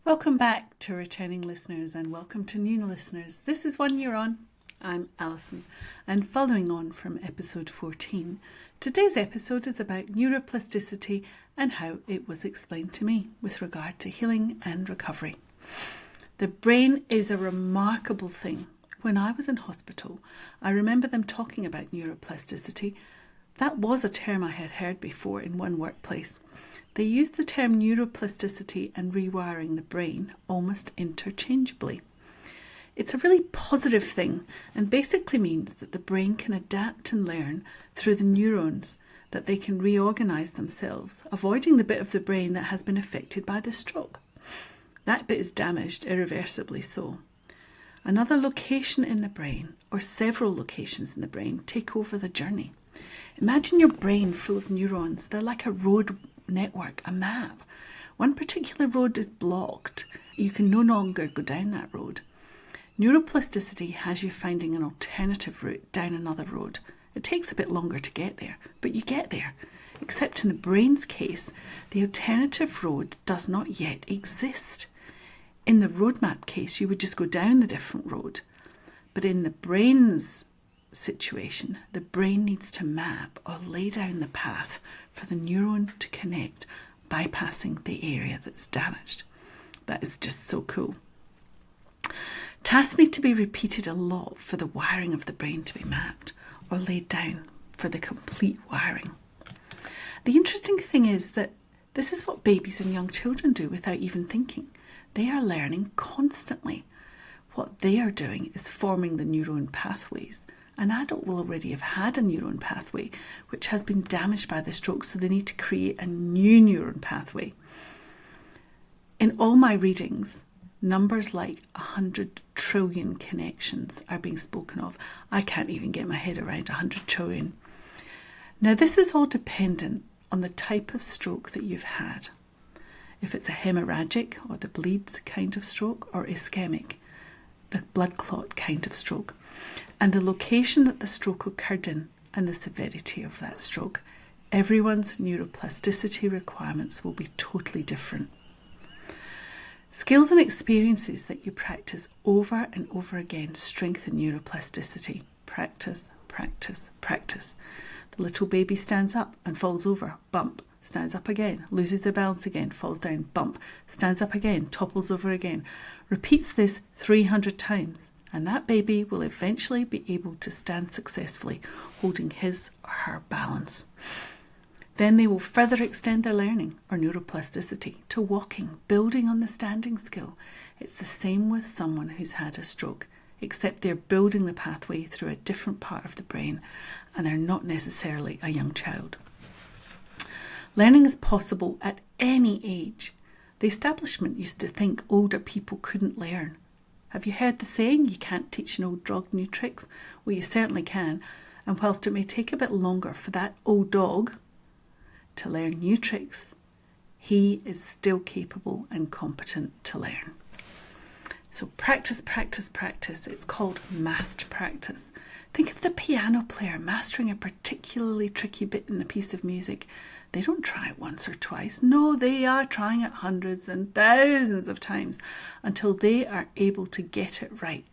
Welcome back to returning listeners and welcome to new listeners. This is 1 year on. I'm Alison, and following on from episode 14, today's episode is about neuroplasticity and how it was explained to me with regard to healing and recovery. The brain is a remarkable thing. When I was in hospital, I remember them talking about neuroplasticity. That was a term I had heard before in one workplace. They used the term neuroplasticity and rewiring the brain almost interchangeably. It's a really positive thing and basically means that the brain can adapt and learn through the neurons, that they can reorganise themselves, avoiding the bit of the brain that has been affected by the stroke. That bit is damaged, irreversibly so. Another location in the brain, or several locations in the brain, take over the journey. Imagine your brain full of neurons. They're like a road network, a map. One particular road is blocked. You can no longer go down that road. Neuroplasticity has you finding an alternative route down another road. It takes a bit longer to get there, but you get there. Except in the brain's case, the alternative road does not yet exist. In the roadmap case, you would just go down the different road. But in the brain's situation, the brain needs to map or lay down the path for the neuron to connect, bypassing the area that's damaged. That is just so cool. Tasks need to be repeated a lot for the wiring of the brain to be mapped or laid down for the complete wiring. The interesting thing is that this is what babies and young children do without even thinking. They are learning constantly. What they are doing is forming the neuron pathways. An adult will already have had a neuron pathway which has been damaged by the stroke, so they need to create a new neuron pathway. In all my readings, numbers like 100 trillion connections are being spoken of. I can't even get my head around 100 trillion. Now, this is all dependent on the type of stroke that you've had. If it's a hemorrhagic or the bleeds kind of stroke, or ischemic, the blood clot kind of stroke, and the location that the stroke occurred in and the severity of that stroke, everyone's neuroplasticity requirements will be totally different. Skills and experiences that you practice over and over again strengthen neuroplasticity. Practice, practice, practice. The little baby stands up and falls over, bump, stands up again, loses their balance again, falls down, bump, stands up again, topples over again. Repeats this 300 times, and that baby will eventually be able to stand successfully, holding his or her balance. Then they will further extend their learning, or neuroplasticity, to walking, building on the standing skill. It's the same with someone who's had a stroke, except they're building the pathway through a different part of the brain, and they're not necessarily a young child. Learning is possible at any age. The establishment used to think older people couldn't learn. Have you heard the saying, you can't teach an old dog new tricks? Well, you certainly can. And whilst it may take a bit longer for that old dog to learn new tricks, he is still capable and competent to learn. So practice, practice, practice. It's called master practice. Think of the piano player mastering a particularly tricky bit in a piece of music. They don't try it once or twice. No, they are trying it hundreds and thousands of times until they are able to get it right.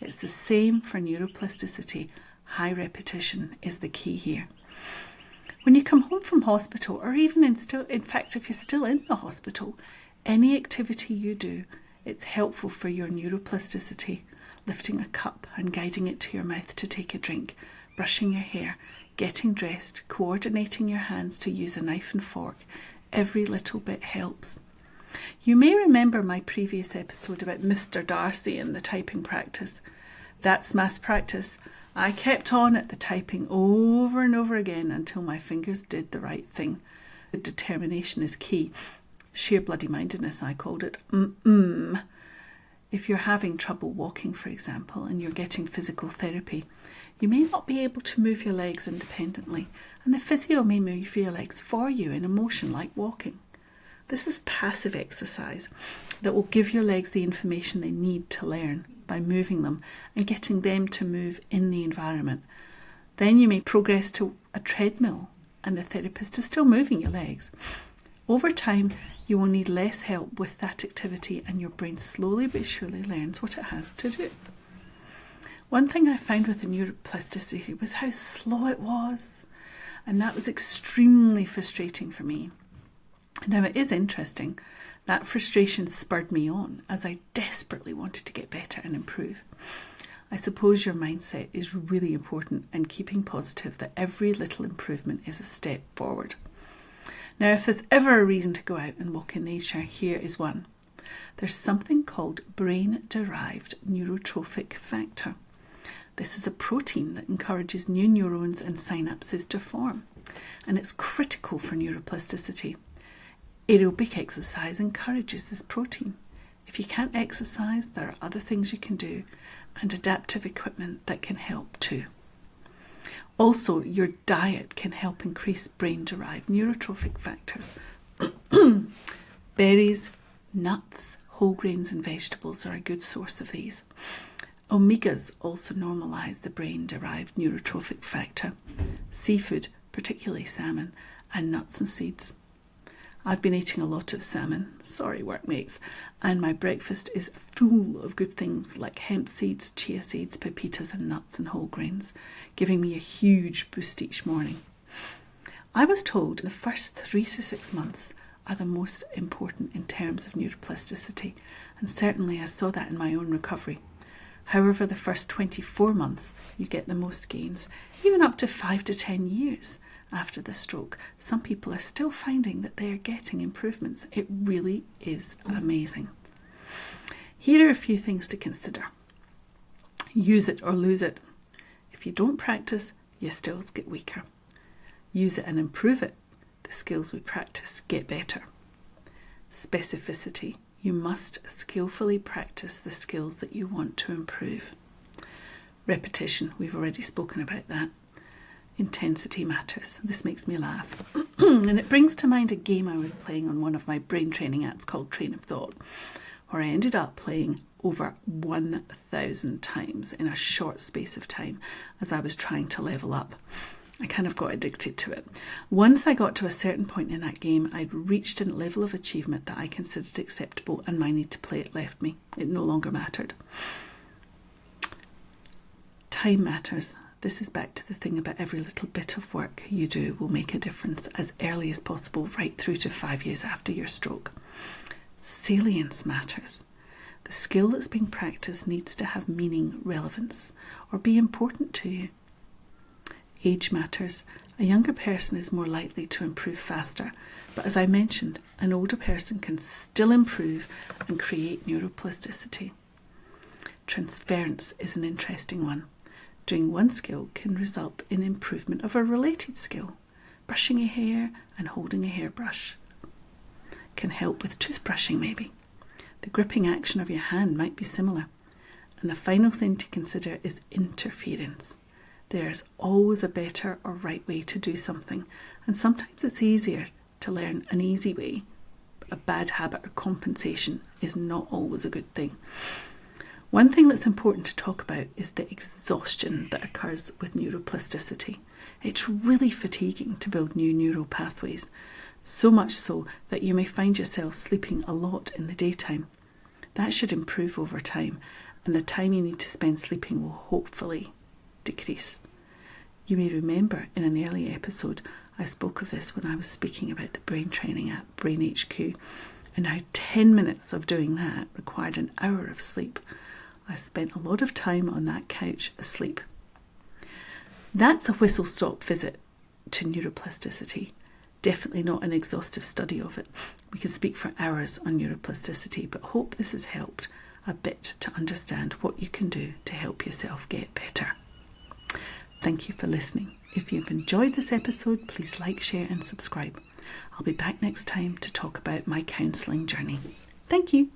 It's the same for neuroplasticity. High repetition is the key here. When you come home from hospital, or even in fact, if you're still in the hospital, any activity you do, it's helpful for your neuroplasticity. Lifting a cup and guiding it to your mouth to take a drink, brushing your hair, getting dressed, coordinating your hands to use a knife and fork. Every little bit helps. You may remember my previous episode about Mr. Darcy and the typing practice. That's mass practice. I kept on at the typing over and over again until my fingers did the right thing. The determination is key. Sheer bloody mindedness, I called it. If you're having trouble walking, for example, and you're getting physical therapy, you may not be able to move your legs independently, and the physio may move your legs for you in a motion like walking. This is passive exercise that will give your legs the information they need to learn by moving them and getting them to move in the environment. Then you may progress to a treadmill and the therapist is still moving your legs. Over time, You will need less help with that activity, and your brain slowly but surely learns what it has to do. One thing I found with the neuroplasticity was how slow it was, and that was extremely frustrating for me. Now, it is interesting. That frustration spurred me on as I desperately wanted to get better and improve. I suppose your mindset is really important, and keeping positive that every little improvement is a step forward. Now, if there's ever a reason to go out and walk in nature, here is one. There's something called brain-derived neurotrophic factor. This is a protein that encourages new neurons and synapses to form, and it's critical for neuroplasticity. Aerobic exercise encourages this protein. If you can't exercise, there are other things you can do, and adaptive equipment that can help too. Also, your diet can help increase brain-derived neurotrophic factors. Berries, nuts, whole grains and vegetables are a good source of these. Omegas also normalise the brain-derived neurotrophic factor. Seafood, particularly salmon, and nuts and seeds. I've been eating a lot of salmon, sorry workmates, and my breakfast is full of good things like hemp seeds, chia seeds, pepitas and nuts and whole grains, giving me a huge boost each morning. I was told the first 3 to 6 months are the most important in terms of neuroplasticity, and certainly I saw that in my own recovery. However, the first 24 months you get the most gains, even up to 5 to 10 years. After the stroke, some people are still finding that they are getting improvements. It really is amazing. Here are a few things to consider. Use it or lose it. If you don't practice, your skills get weaker. Use it and improve it. The skills we practice get better. Specificity. You must skillfully practice the skills that you want to improve. Repetition. We've already spoken about that. Intensity matters. This makes me laugh. And it brings to mind a game I was playing on one of my brain training apps called Train of Thought, where I ended up playing over 1,000 times in a short space of time as I was trying to level up. I kind of got addicted to it. Once I got to a certain point in that game, I'd reached a level of achievement that I considered acceptable, and my need to play it left me. It no longer mattered. Time matters. This is back to the thing about every little bit of work you do will make a difference as early as possible, right through to 5 years after your stroke. Salience matters. The skill that's being practiced needs to have meaning, relevance, or be important to you. Age matters. A younger person is more likely to improve faster, but as I mentioned, an older person can still improve and create neuroplasticity. Transference is an interesting one. Doing one skill can result in improvement of a related skill. Brushing your hair and holding a hairbrush can help with toothbrushing maybe. The gripping action of your hand might be similar. And the final thing to consider is interference. There's always a better or right way to do something, and sometimes it's easier to learn an easy way. A bad habit or compensation is not always a good thing. One thing that's important to talk about is the exhaustion that occurs with neuroplasticity. It's really fatiguing to build new neural pathways, so much so that you may find yourself sleeping a lot in the daytime. That should improve over time, and the time you need to spend sleeping will hopefully decrease. You may remember in an early episode I spoke of this when I was speaking about the brain training app Brain HQ, and how 10 minutes of doing that required an hour of sleep. I spent a lot of time on that couch asleep. That's a whistle-stop visit to neuroplasticity. Definitely not an exhaustive study of it. We could speak for hours on neuroplasticity, but hope this has helped a bit to understand what you can do to help yourself get better. Thank you for listening. If you've enjoyed this episode, please like, share and subscribe. I'll be back next time to talk about my counselling journey. Thank you.